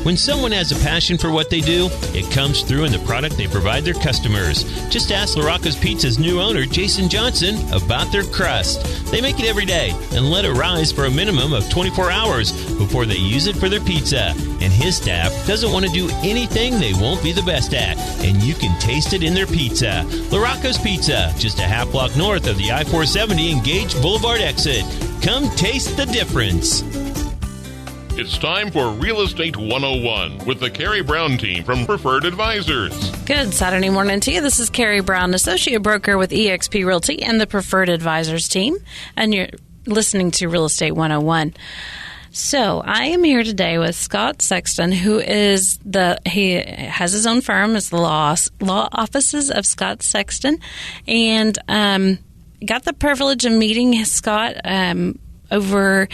When someone has a passion for what they do, it comes through in the product they provide their customers. Just ask LaRocco's Pizza's new owner, Jason Johnson, about their crust. They make it every day and let it rise for a minimum of 24 hours before they use it for their pizza. And his staff doesn't want to do anything they won't be the best at, and you can taste it in their pizza. LaRocco's Pizza, just a half block north of the I-470 and Gage Boulevard exit. Come taste the difference. It's time for Real Estate 101 with the Carrie Brown team from Preferred Advisors. Good Saturday morning to you. This is Carrie Brown, Associate Broker with eXp Realty and the Preferred Advisors team, and you're listening to Real Estate 101. So I am here today with Scott Sexton, who is he has his own firm, it's the law offices of Scott Sexton, and got the privilege of meeting Scott over.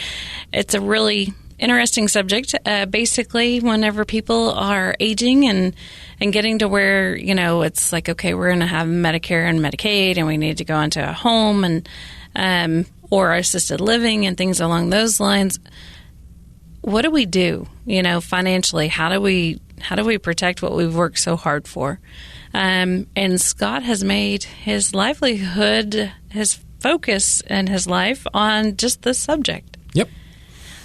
It's a really interesting subject. Basically, whenever people are aging and getting to where, it's like, okay, we're going to have Medicare and Medicaid, and we need to go into a home and or assisted living and things along those lines. What do we do, financially? How do we protect what we've worked so hard for? And Scott has made his livelihood, his focus in his life on just this subject. Yep.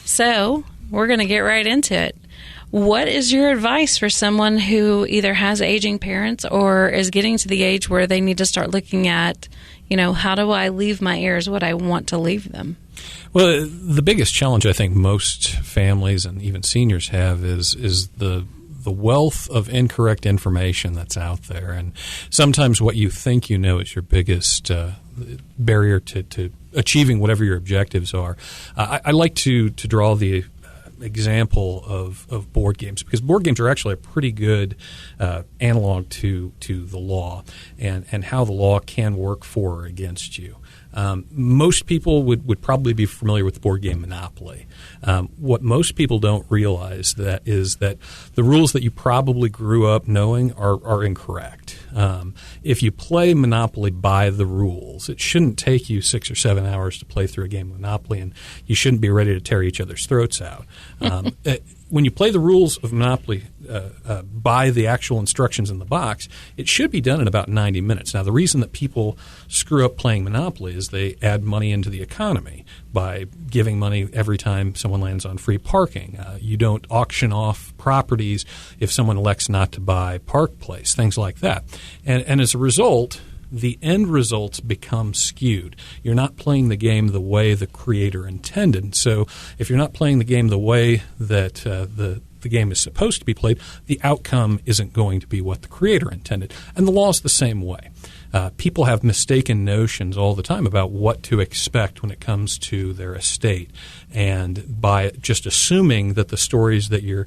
So we're going to get right into it. What is your advice for someone who either has aging parents or is getting to the age where they need to start looking at, how do I leave my heirs what I want to leave them? Well, the biggest challenge I think most families and even seniors have is the wealth of incorrect information that's out there. And sometimes what you think you know is your biggest barrier to achieving whatever your objectives are. I like to draw the example of board games, because board games are actually a pretty good analog to the law and how the law can work for or against you. Most people would probably be familiar with the board game Monopoly. What most people don't realize is that the rules that you probably grew up knowing are incorrect. If you play Monopoly by the rules, it shouldn't take you 6 or 7 hours to play through a game of Monopoly, and you shouldn't be ready to tear each other's throats out. When you play the rules of Monopoly by the actual instructions in the box, it should be done in about 90 minutes. Now, the reason that people screw up playing Monopoly is they add money into the economy by giving money every time someone lands on free parking. You don't auction off properties if someone elects not to buy Park Place, things like that. And as a result, the end results become skewed. You're not playing the game the way the creator intended. So if you're not playing the game the way that the game is supposed to be played, the outcome isn't going to be what the creator intended. And the law is the same way. People have mistaken notions all the time about what to expect when it comes to their estate. And by just assuming that the stories that your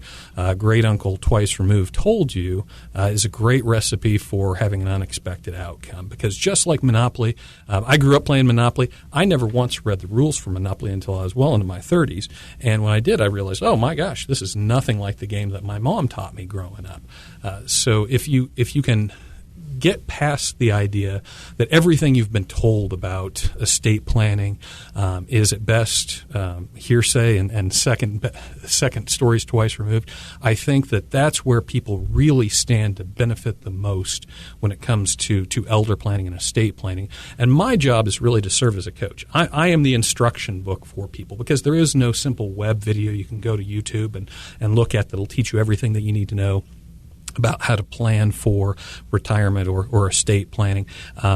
great-uncle twice removed told you is a great recipe for having an unexpected outcome. Because just like Monopoly, I grew up playing Monopoly. I never once read the rules for Monopoly until I was well into my 30s. And when I did, I realized, oh, my gosh, this is nothing like the game that my mom taught me growing up. So if you can get past the idea that everything you've been told about estate planning is at best hearsay and second stories twice removed, I think that's where people really stand to benefit the most when it comes to elder planning and estate planning. And my job is really to serve as a coach. I am the instruction book for people, because there is no simple web video you can go to YouTube and look at that'll teach you everything that you need to know about how to plan for retirement or estate planning.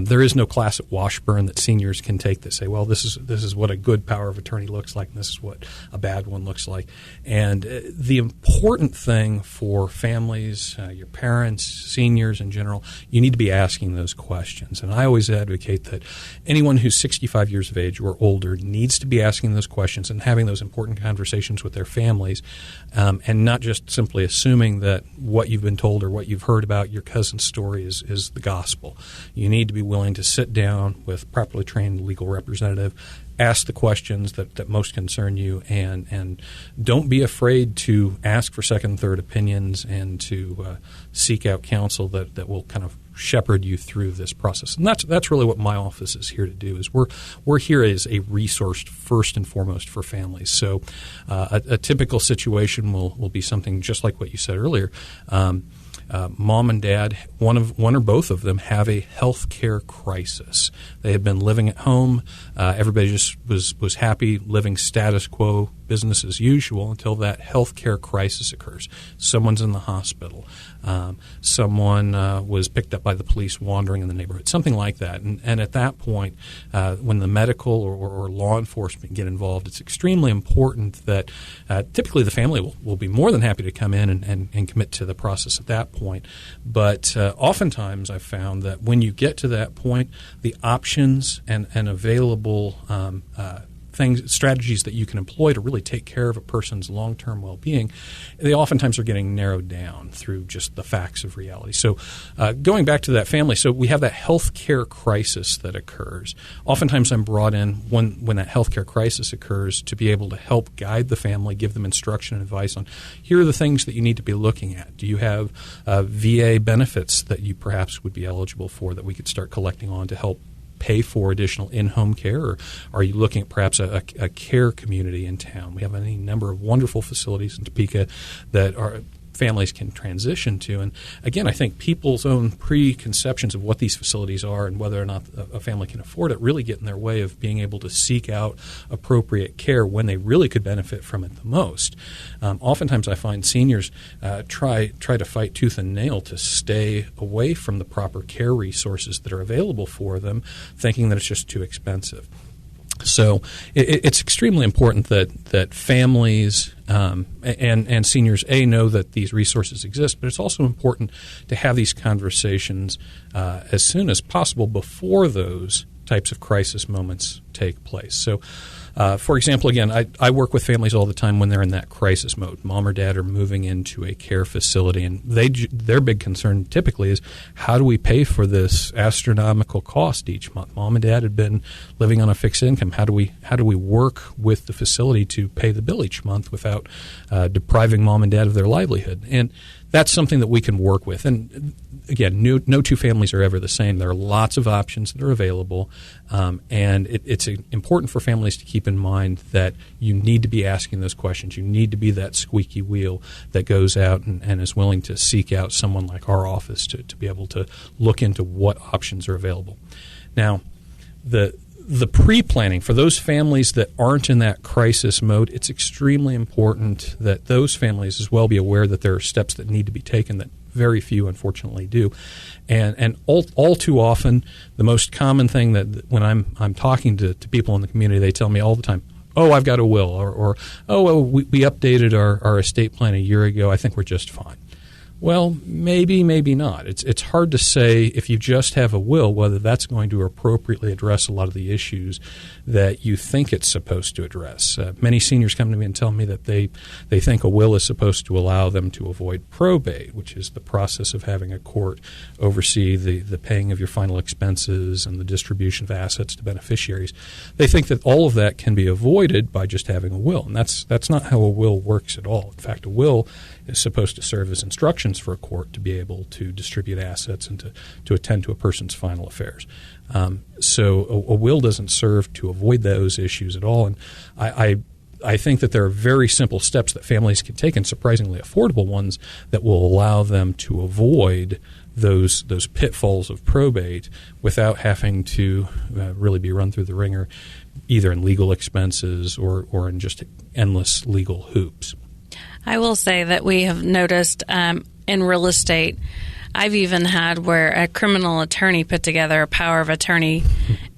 There is no class at Washburn that seniors can take that say, well, this is what a good power of attorney looks like, and this is what a bad one looks like. And the important thing for families, your parents, seniors in general, you need to be asking those questions. And I always advocate that anyone who's 65 years of age or older needs to be asking those questions and having those important conversations with their families, and not just simply assuming that what you've been told or what you've heard about your cousin's story is the gospel. You need to be willing to sit down with a properly trained legal representative, ask the questions that most concern you, and don't be afraid to ask for second and third opinions and to seek out counsel that will kind of shepherd you through this process. And that's really what my office is here to do. Is we're here as a resource first and foremost for families. So a typical situation will be something just like what you said earlier. Mom and dad, one or both of them, have a health care crisis. They have been living at home. Everybody just was happy living status quo, business as usual, until that health care crisis occurs. Someone's in the hospital. Someone was picked up by the police wandering in the neighborhood, something like that. And at that point, when the medical or law enforcement get involved, it's extremely important that typically the family will be more than happy to come in and commit to the process at that point. But oftentimes I've found that when you get to that point, the options and available strategies that you can employ to really take care of a person's long-term well-being, they oftentimes are getting narrowed down through just the facts of reality. So going back to that family, so we have that health care crisis that occurs. Oftentimes I'm brought in when that health care crisis occurs to be able to help guide the family, give them instruction and advice on here are the things that you need to be looking at. Do you have VA benefits that you perhaps would be eligible for that we could start collecting on to help pay for additional in-home care, or are you looking at perhaps a care community in town? We have any number of wonderful facilities in Topeka that our families can transition to. And again, I think people's own preconceptions of what these facilities are and whether or not a family can afford it really get in their way of being able to seek out appropriate care when they really could benefit from it the most. Oftentimes I find seniors try to fight tooth and nail to stay away from the proper care resources that are available for them, thinking that it's just too expensive. So it's extremely important that families and seniors, know that these resources exist, but it's also important to have these conversations as soon as possible before those types of crisis moments take place. So, for example, again, I work with families all the time when they're in that crisis mode. Mom or dad are moving into a care facility, and their big concern typically is how do we pay for this astronomical cost each month? Mom and dad had been living on a fixed income. How do we work with the facility to pay the bill each month without depriving mom and dad of their livelihood? And that's something that we can work with. And again, no two families are ever the same. There are lots of options that are available, and it's important for families to keep in mind that you need to be asking those questions. You need to be that squeaky wheel that goes out and is willing to seek out someone like our office to be able to look into what options are available. Now, the pre-planning for those families that aren't in that crisis mode, it's extremely important that those families as well be aware that there are steps that need to be taken that very few, unfortunately, do. And all too often, the most common thing that when I'm talking to people in the community, they tell me all the time, oh, I've got a will, or oh, well, we updated our estate plan a year ago. I think we're just fine. Well, maybe not. It's hard to say if you just have a will whether that's going to appropriately address a lot of the issues that you think it's supposed to address. Many seniors come to me and tell me that they think a will is supposed to allow them to avoid probate, which is the process of having a court oversee the paying of your final expenses and the distribution of assets to beneficiaries. They think that all of that can be avoided by just having a will, and that's not how a will works at all. In fact, a will is supposed to serve as instructions for a court to be able to distribute assets and to attend to a person's final affairs. So a will doesn't serve to avoid those issues at all. And I think that there are very simple steps that families can take, and surprisingly affordable ones, that will allow them to avoid those pitfalls of probate without having to really be run through the ringer, either in legal expenses or in just endless legal hoops. I will say that we have noticed in real estate, I've even had where a criminal attorney put together a power of attorney,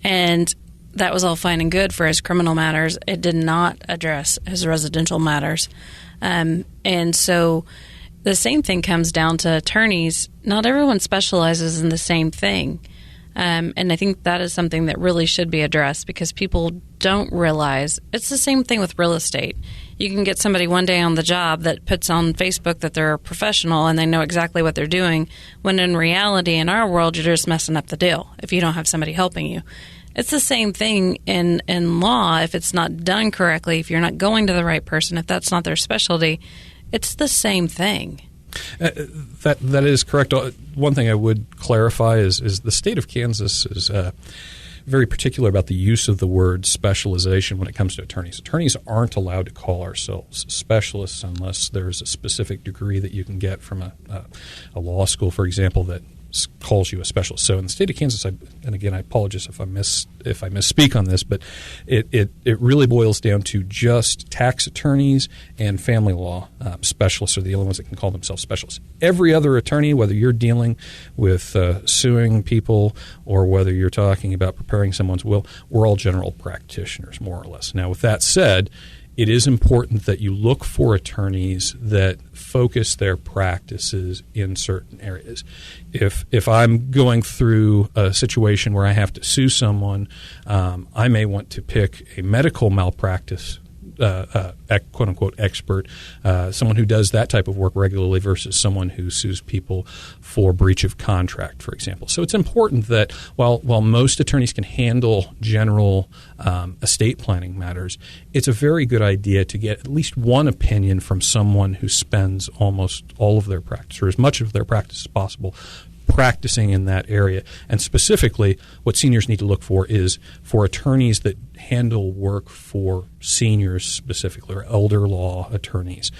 and that was all fine and good for his criminal matters. It did not address his residential matters. And so the same thing comes down to attorneys. Not everyone specializes in the same thing. And I think that is something that really should be addressed because people don't realize it's the same thing with real estate. You can get somebody one day on the job that puts on Facebook that they're a professional and they know exactly what they're doing, when in reality, in our world, you're just messing up the deal if you don't have somebody helping you. It's the same thing in law. If it's not done correctly, if you're not going to the right person, if that's not their specialty, it's the same thing. That is correct. One thing I would clarify is the state of Kansas is very particular about the use of the word specialization when it comes to attorneys. Attorneys aren't allowed to call ourselves specialists unless there's a specific degree that you can get from a law school, for example, that calls you a specialist. So in the state of Kansas, and again, I apologize if I misspeak on this, but it really boils down to just tax attorneys and family law specialists are the only ones that can call themselves specialists. Every other attorney, whether you're dealing with suing people or whether you're talking about preparing someone's will, we're all general practitioners, more or less. Now, with that said, it is important that you look for attorneys that focus their practices in certain areas. If I'm going through a situation where I have to sue someone, I may want to pick a medical malpractice quote-unquote expert, someone who does that type of work regularly versus someone who sues people for breach of contract, for example. So it's important that while most attorneys can handle general estate planning matters, it's a very good idea to get at least one opinion from someone who spends almost all of their practice, or as much of their practice as possible, practicing in that area. And specifically, what seniors need to look for is for attorneys that handle work for seniors specifically, or elder law attorneys.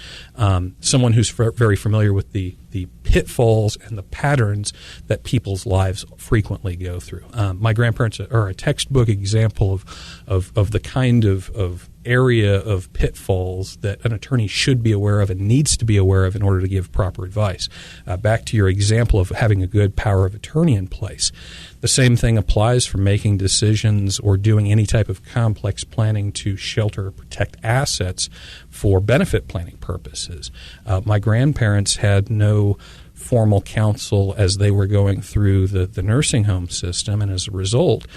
Someone who's very familiar with the pitfalls and the patterns that people's lives frequently go through. My grandparents are a textbook example of the kind of area of pitfalls that an attorney should be aware of and needs to be aware of in order to give proper advice. Back to your example of having a good power of attorney in place. The same thing applies for making decisions or doing any type of complex planning to shelter or protect assets for benefit planning purposes. My grandparents had no formal counsel as they were going through the nursing home system, and as a result,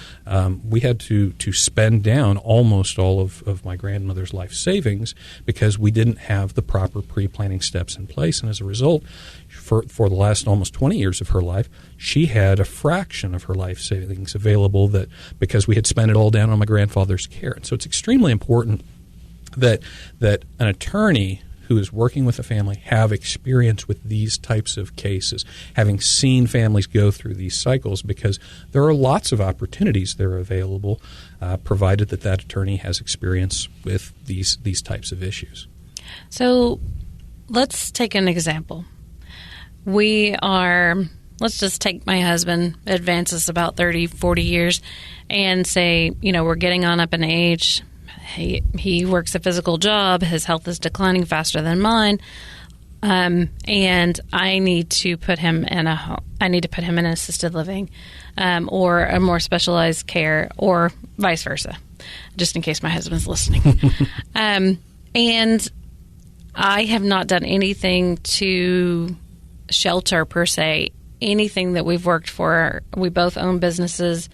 we had to spend down almost all of my grandmother's life savings because we didn't have the proper pre-planning steps in place, and as a result, for the last almost 20 years of her life, she had a fraction of her life savings available that because we had spent it all down on my grandfather's care. And so it's extremely important that an attorney who is working with a family have experience with these types of cases, having seen families go through these cycles, because there are lots of opportunities that are available, provided that attorney has experience with these types of issues. So let's take an example. Let's just take my husband, advance us about 30, 40 years, and say, we're getting on up in age. He works a physical job. His health is declining faster than mine, and I need to put him in a home. I need to put him in assisted living, or a more specialized care, or vice versa, just in case my husband's listening. And I have not done anything to shelter per se. Anything that we've worked for, we both own businesses.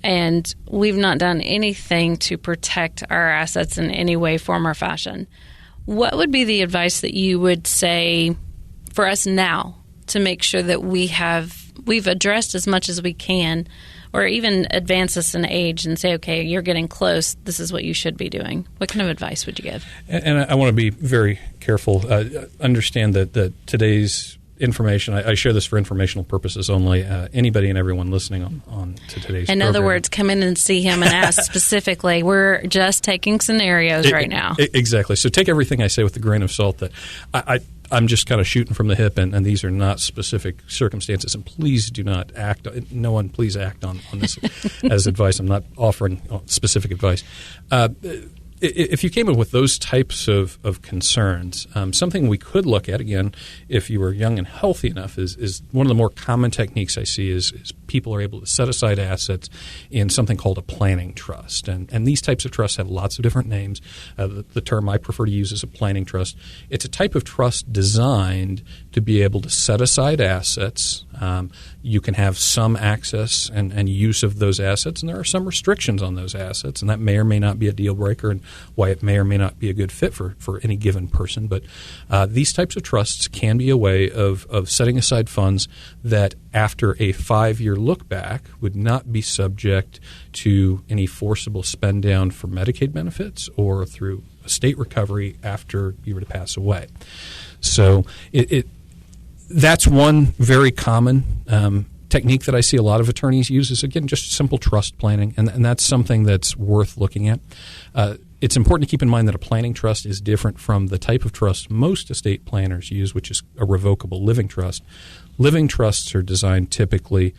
And we've not done anything to protect our assets in any way, form, or fashion. What would be the advice that you would say for us now to make sure that we've addressed as much as we can, or even advance us in age and say, okay, you're getting close, this is what you should be doing? What kind of advice would you give? And I want to be very careful. Understand that today's information, I share this for informational purposes only. Anybody and everyone listening on to today's program. In other words, come in and see him and ask specifically. We're just taking scenarios right now. Exactly. So take everything I say with a grain of salt, that I'm just kind of shooting from the hip, and these are not specific circumstances. And please do not act. No one please act on this as advice. I'm not offering specific advice. If you came in with those types of concerns, something we could look at, again, if you were young and healthy enough, is one of the more common techniques I see is people are able to set aside assets in something called a planning trust. And these types of trusts have lots of different names. The term I prefer to use is a planning trust. It's a type of trust designed to be able to set aside assets You can have some access and use of those assets, and there are some restrictions on those assets, and that may or may not be a deal breaker and why it may or may not be a good fit for any given person. But these types of trusts can be a way of setting aside funds that after a 5-year look back would not be subject to any forcible spend down for Medicaid benefits or through estate recovery after you were to pass away. So that's one very common technique that I see a lot of attorneys use is, again, just simple trust planning, and that's something that's worth looking at. It's important to keep in mind that a planning trust is different from the type of trust most estate planners use, which is a revocable living trust. Living trusts are designed typically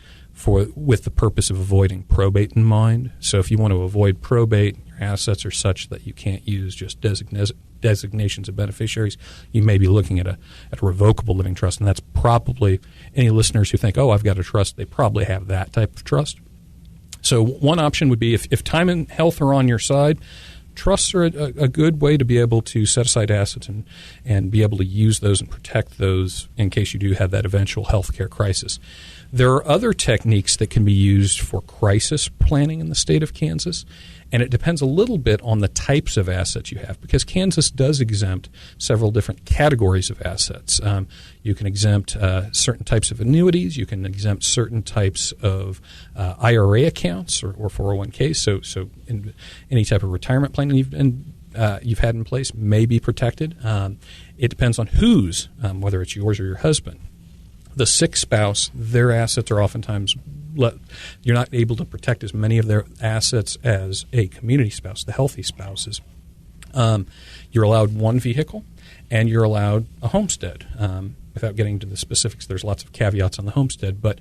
with the purpose of avoiding probate in mind. So if you want to avoid probate, your assets are such that you can't use just designations of beneficiaries, you may be looking at a revocable living trust, and that's probably any listeners who think, oh, I've got a trust, they probably have that type of trust. So one option would be if time and health are on your side, trusts are a good way to be able to set aside assets and be able to use those and protect those in case you do have that eventual health care crisis. There are other techniques that can be used for crisis planning in the state of Kansas, and it depends a little bit on the types of assets you have, because Kansas does exempt several different categories of assets. You can exempt certain types of annuities. You can exempt certain types of IRA accounts or 401ks. So any type of retirement plan you've had in place may be protected. It depends on whose, whether it's yours or your husband. The sick spouse, their assets are oftentimes you're not able to protect as many of their assets as a community spouse, the healthy spouses. You're allowed one vehicle, and you're allowed a homestead. Without getting into the specifics, there's lots of caveats on the homestead. But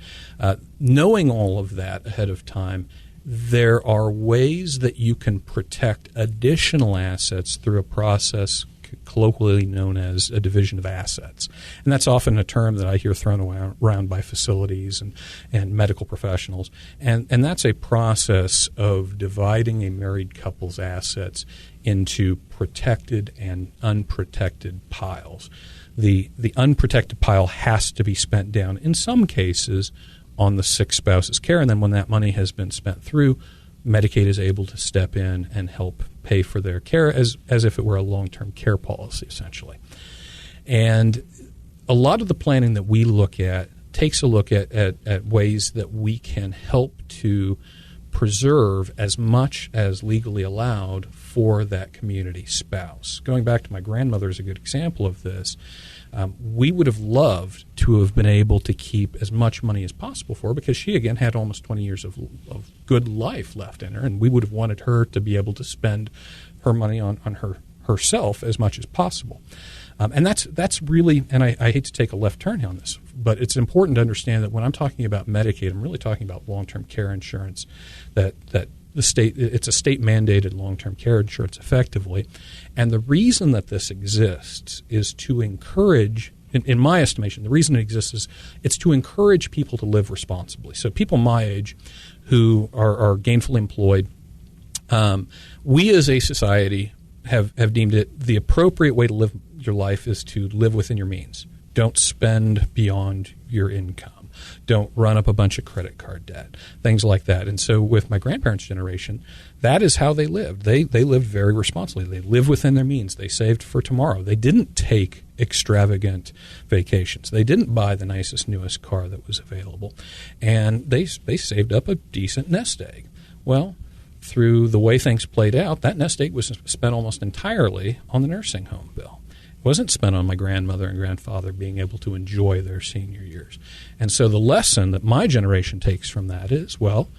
knowing all of that ahead of time, there are ways that you can protect additional assets through a process colloquially known as a division of assets. And that's often a term that I hear thrown around by facilities and medical professionals. And that's a process of dividing a married couple's assets into protected and unprotected piles. The unprotected pile has to be spent down, in some cases, on the sick spouse's care. And then when that money has been spent through, Medicaid is able to step in and help pay for their care as if it were a long-term care policy, essentially. And a lot of the planning that we look at takes a look at ways that we can help to preserve as much as legally allowed for that community spouse. Going back to my grandmother is a good example of this. We would have loved to have been able to keep as much money as possible for her because she, again, had almost 20 years of good life left in her, and we would have wanted her to be able to spend her money on herself as much as possible. And that's really, and I hate to take a left turn on this, but it's important to understand that when I'm talking about Medicaid, I'm really talking about long-term care insurance, that the state, it's a state-mandated long-term care insurance effectively. And the reason that this exists is to encourage, in my estimation, the reason it exists is it's to encourage people to live responsibly. So people my age who are gainfully employed, we as a society have deemed it the appropriate way to live your life is to live within your means. Don't spend beyond your income. Don't run up a bunch of credit card debt, things like that. And so with my grandparents' generation, that is how they lived. They lived very responsibly. They lived within their means. They saved for tomorrow. They didn't take extravagant vacations. They didn't buy the nicest, newest car that was available. And they saved up a decent nest egg. Well, through the way things played out, that nest egg was spent almost entirely on the nursing home bill. It wasn't spent on my grandmother and grandfather being able to enjoy their senior years. And so the lesson that my generation takes from that is, well,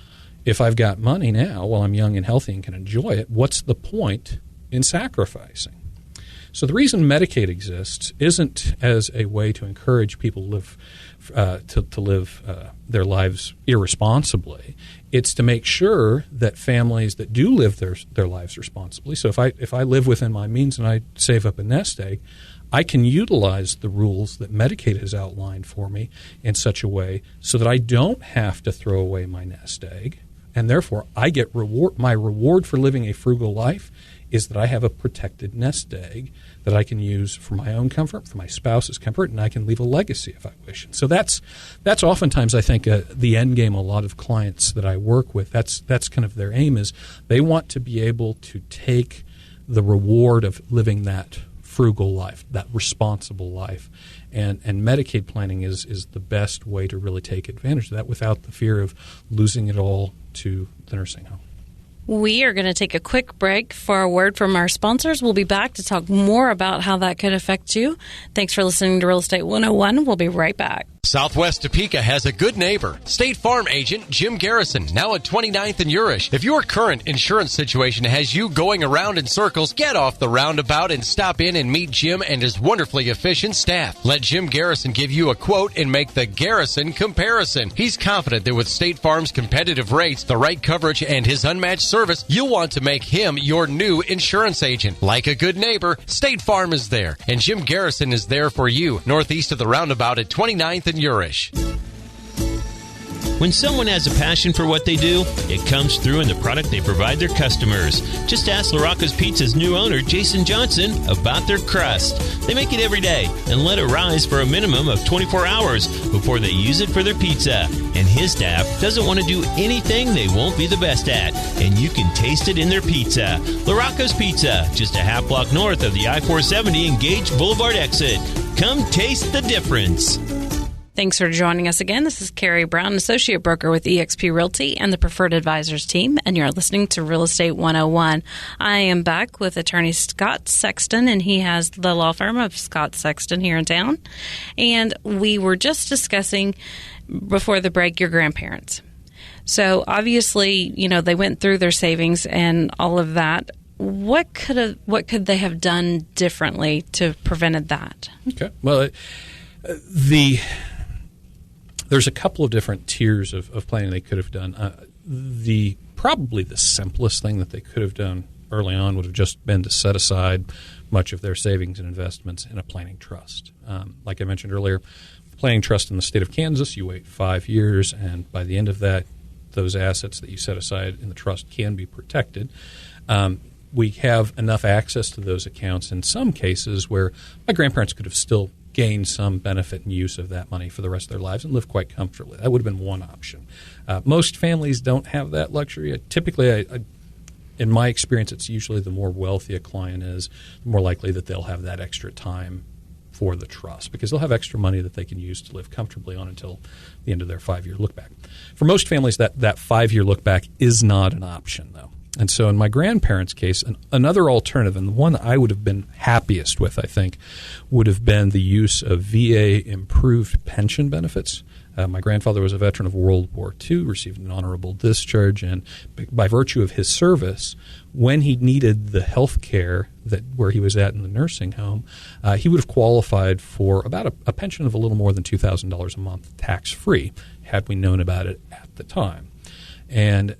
if I've got money now while I'm young and healthy and can enjoy it, what's the point in sacrificing? So the reason Medicaid exists isn't as a way to encourage people to live their lives irresponsibly. It's to make sure that families that do live their lives responsibly. So if I live within my means and I save up a nest egg, I can utilize the rules that Medicaid has outlined for me in such a way so that I don't have to throw away my nest egg, and therefore I get reward. My reward for living a frugal life is that I have a protected nest egg that I can use for my own comfort, for my spouse's comfort, and I can leave a legacy if I wish. And so that's oftentimes, I think, the end game. A lot of clients that I work with, that's kind of their aim, is they want to be able to take the reward of living that frugal life, that responsible life. And Medicaid planning is the best way to really take advantage of that without the fear of losing it all to the nursing home. We are going to take a quick break for a word from our sponsors. We'll be back to talk more about how that could affect you. Thanks for listening to Real Estate 101. We'll be right back. Southwest Topeka has a good neighbor. State Farm agent Jim Garrison, now at 29th and Urish. If your current insurance situation has you going around in circles, get off the roundabout and stop in and meet Jim and his wonderfully efficient staff. Let Jim Garrison give you a quote and make the Garrison comparison. He's confident that with State Farm's competitive rates, the right coverage, and his unmatched service, you'll want to make him your new insurance agent. Like a good neighbor, State Farm is there, and Jim Garrison is there for you, northeast of the roundabout at 29th and Urish. When someone has a passion for what they do, it comes through in the product they provide their customers. Just ask LaRocco's Pizza's new owner, Jason Johnson, about their crust. They make it every day and let it rise for a minimum of 24 hours before they use it for their pizza. And his staff doesn't want to do anything they won't be the best at, and you can taste it in their pizza. LaRocco's Pizza, just a half block north of the I-470 and Gage Boulevard exit. Come taste the difference. Thanks for joining us again. This is Carrie Brown, Associate Broker with eXp Realty and the Preferred Advisors team, and you're listening to Real Estate 101. I am back with attorney Scott Sexton, and he has the law firm of Scott Sexton here in town. And we were just discussing before the break your grandparents. So obviously, they went through their savings and all of that. What could they have done differently to prevented that? Okay. Well, there's a couple of different tiers of planning they could have done. Probably the simplest thing that they could have done early on would have just been to set aside much of their savings and investments in a planning trust. Like I mentioned earlier, planning trust in the state of Kansas, you wait 5 years, and by the end of that, those assets that you set aside in the trust can be protected. We have enough access to those accounts in some cases where my grandparents could have still gain some benefit and use of that money for the rest of their lives and live quite comfortably. That would have been one option. Most families don't have that luxury. Typically, in my experience, it's usually the more wealthy a client is, the more likely that they'll have that extra time for the trust because they'll have extra money that they can use to live comfortably on until the end of their 5-year look back. For most families, that 5-year look back is not an option, though. And so in my grandparents' case, another alternative, and the one that I would have been happiest with, I think, would have been the use of VA improved pension benefits. My grandfather was a veteran of World War II, received an honorable discharge, and by virtue of his service, when he needed the health care where he was at in the nursing home, he would have qualified for about a pension of a little more than $2,000 a month tax-free, had we known about it at the time. And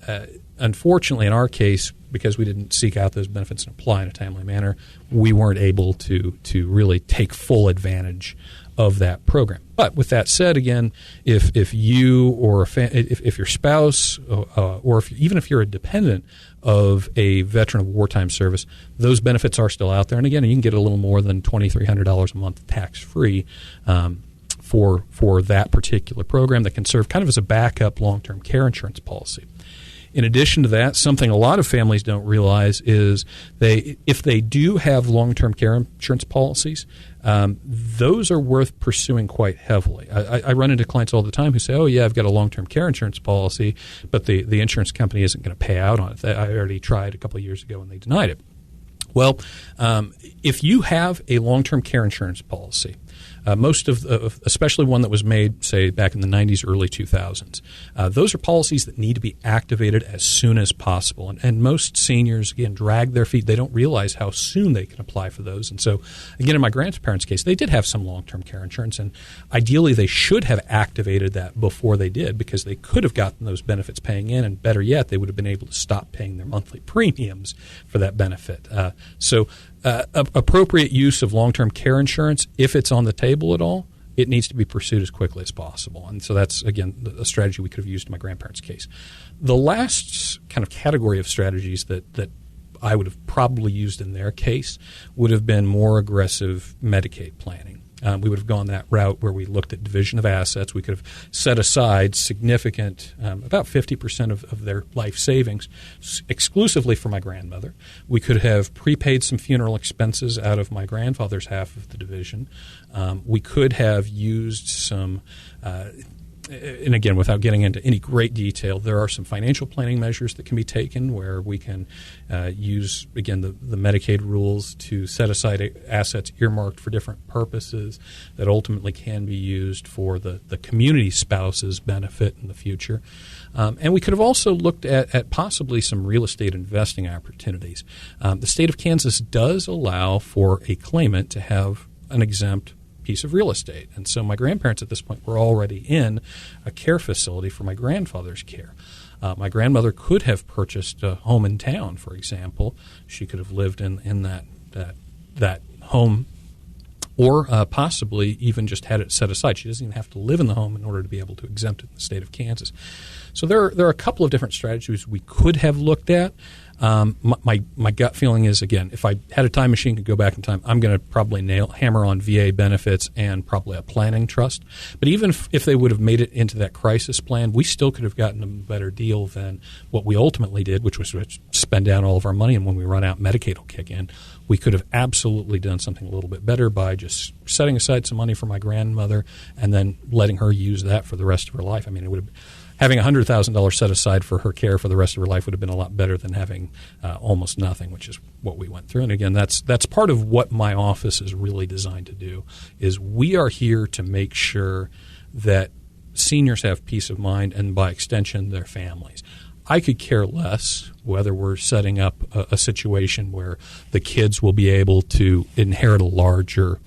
unfortunately, in our case, because we didn't seek out those benefits and apply in a timely manner, we weren't able to really take full advantage of that program. But with that said, again, if you or if your spouse or even if you're a dependent of a veteran of wartime service, those benefits are still out there. And again, you can get a little more than $2,300 a month tax-free for that particular program that can serve kind of as a backup long-term care insurance policy. In addition to that, something a lot of families don't realize is if they do have long-term care insurance policies, those are worth pursuing quite heavily. I run into clients all the time who say, oh, yeah, I've got a long-term care insurance policy, but the insurance company isn't going to pay out on it. I already tried a couple of years ago and they denied it. Well, if you have a long-term care insurance policy, most of especially one that was made, say, back in the 90s, early 2000s, those are policies that need to be activated as soon as possible. And most seniors, again, drag their feet. They don't realize how soon they can apply for those. And so, again, in my grandparents' case, they did have some long-term care insurance, and ideally they should have activated that before they did because they could have gotten those benefits paying in, and better yet, they would have been able to stop paying their monthly premiums for that benefit. Appropriate use of long-term care insurance, if it's on the table at all, it needs to be pursued as quickly as possible. And so that's, again, a strategy we could have used in my grandparents' case. The last kind of category of strategies that I would have probably used in their case would have been more aggressive Medicaid planning. We would have gone that route where we looked at division of assets. We could have set aside significant, about 50% of their life savings exclusively for my grandmother. We could have prepaid some funeral expenses out of my grandfather's half of the division. We could have used some and again, without getting into any great detail, there are some financial planning measures that can be taken where we can use, again, the Medicaid rules to set aside assets earmarked for different purposes that ultimately can be used for the community spouse's benefit in the future. And we could have also looked at possibly some real estate investing opportunities. The state of Kansas does allow for a claimant to have an exempt piece of real estate. And so my grandparents at this point were already in a care facility for my grandfather's care. My grandmother could have purchased a home in town, for example. She could have lived in that home, or possibly even just had it set aside. She doesn't even have to live in the home in order to be able to exempt it in the state of Kansas. So there are a couple of different strategies we could have looked at. My gut feeling is, again, if I had a time machine, could go back in time, I'm going to probably hammer on VA benefits and probably a planning trust. But even if they would have made it into that crisis plan, we still could have gotten a better deal than what we ultimately did, which was spend down all of our money, and when we run out, Medicaid will kick in. We could have absolutely done something a little bit better by just setting aside some money for my grandmother and then letting her use that for the rest of her life. I mean, it would have having $100,000 set aside for her care for the rest of her life would have been a lot better than having almost nothing, which is what we went through. And again, that's part of what my office is really designed to do, is we are here to make sure that seniors have peace of mind and, by extension, their families. I could care less whether we're setting up a situation where the kids will be able to inherit a larger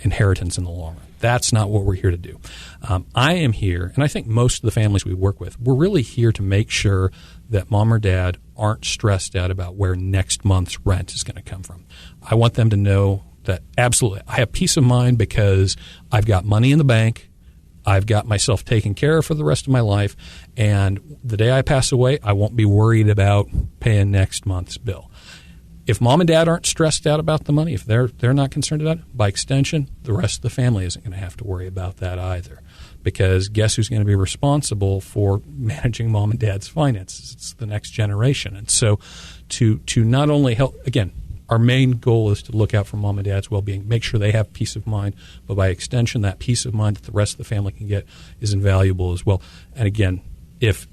inheritance in the long run. That's not what we're here to do. I am here, and I think most of the families we work with, we're really here to make sure that mom or dad aren't stressed out about where next month's rent is going to come from. I want them to know that absolutely I have peace of mind because I've got money in the bank, I've got myself taken care of for the rest of my life, and the day I pass away, I won't be worried about paying next month's bill. If mom and dad aren't stressed out about the money, if they're not concerned about it, by extension, the rest of the family isn't going to have to worry about that either. Because guess who's going to be responsible for managing mom and dad's finances? It's the next generation. And so to not only help, again, our main goal is to look out for mom and dad's well-being, make sure they have peace of mind, but by extension, that peace of mind that the rest of the family can get is invaluable as well. And again, if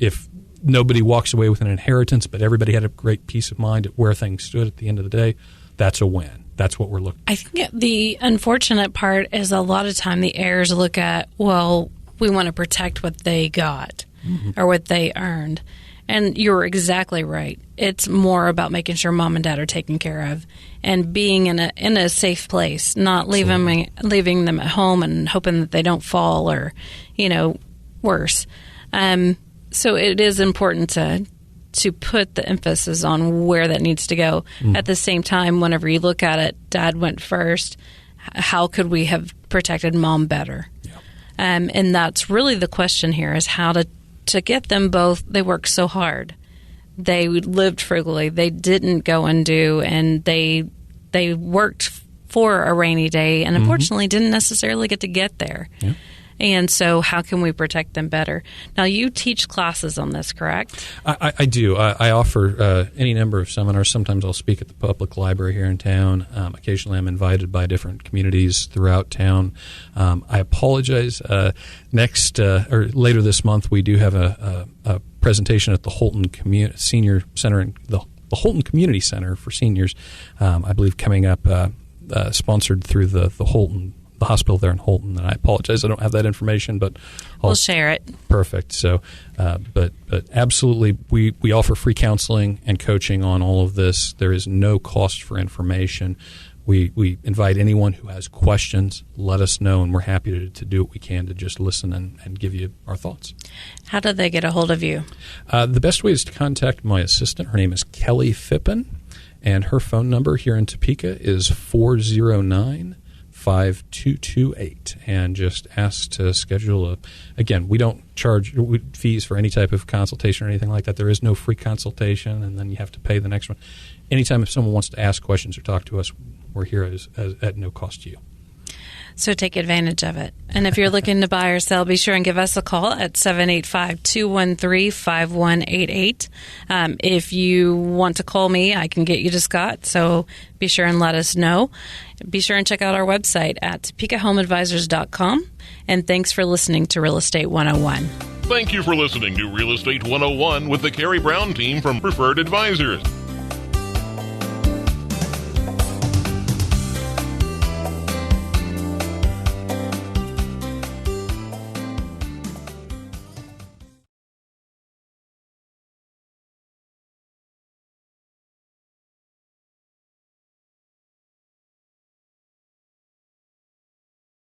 nobody walks away with an inheritance, but everybody had a great peace of mind at where things stood at the end of the day, that's a win. That's what we're looking for. I think the unfortunate part is a lot of time the heirs look at, well, we want to protect what they got or what they earned. And you're exactly right. It's more about making sure mom and dad are taken care of and being in a safe place, not leaving them at home and hoping that they don't fall or, worse. So it is important to put the emphasis on where that needs to go. At the same time, whenever you look at it, dad went first. How could we have protected mom better? Yeah. And that's really the question here, is how to get them both. They worked so hard. They lived frugally. They didn't go and they worked for a rainy day and unfortunately didn't necessarily get to get there. Yeah. And so how can we protect them better? Now, you teach classes on this, correct? I do. I offer any number of seminars. Sometimes I'll speak at the public library here in town. Occasionally I'm invited by different communities throughout town. I apologize. Later this month, we do have a presentation at the Holton Senior Center, and the Holton Community Center for Seniors, I believe, coming up, sponsored through the Holton, the hospital there in Holton. And I apologize, I don't have that information, but we'll share it. Perfect. So, but absolutely, we offer free counseling and coaching on all of this. There is no cost for information. We invite anyone who has questions, let us know, and we're happy to do what we can to just listen and give you our thoughts. How do they get a hold of you? The best way is to contact my assistant. Her name is Kelly Phippen, and her phone number here in Topeka is 409-585-8255. 5228 and just ask to schedule again, we don't charge fees for any type of consultation or anything like that. There is no free consultation, and then you have to pay the next one. Anytime if someone wants to ask questions or talk to us, we're here at no cost to you. So take advantage of it. And if you're looking to buy or sell, be sure and give us a call at 785-213-5188. If you want to call me, I can get you to Scott, so be sure and let us know. Be sure and check out our website at topekahomeadvisors.com. And thanks for listening to Real Estate 101. Thank you for listening to Real Estate 101 with the Carrie Brown team from Preferred Advisors.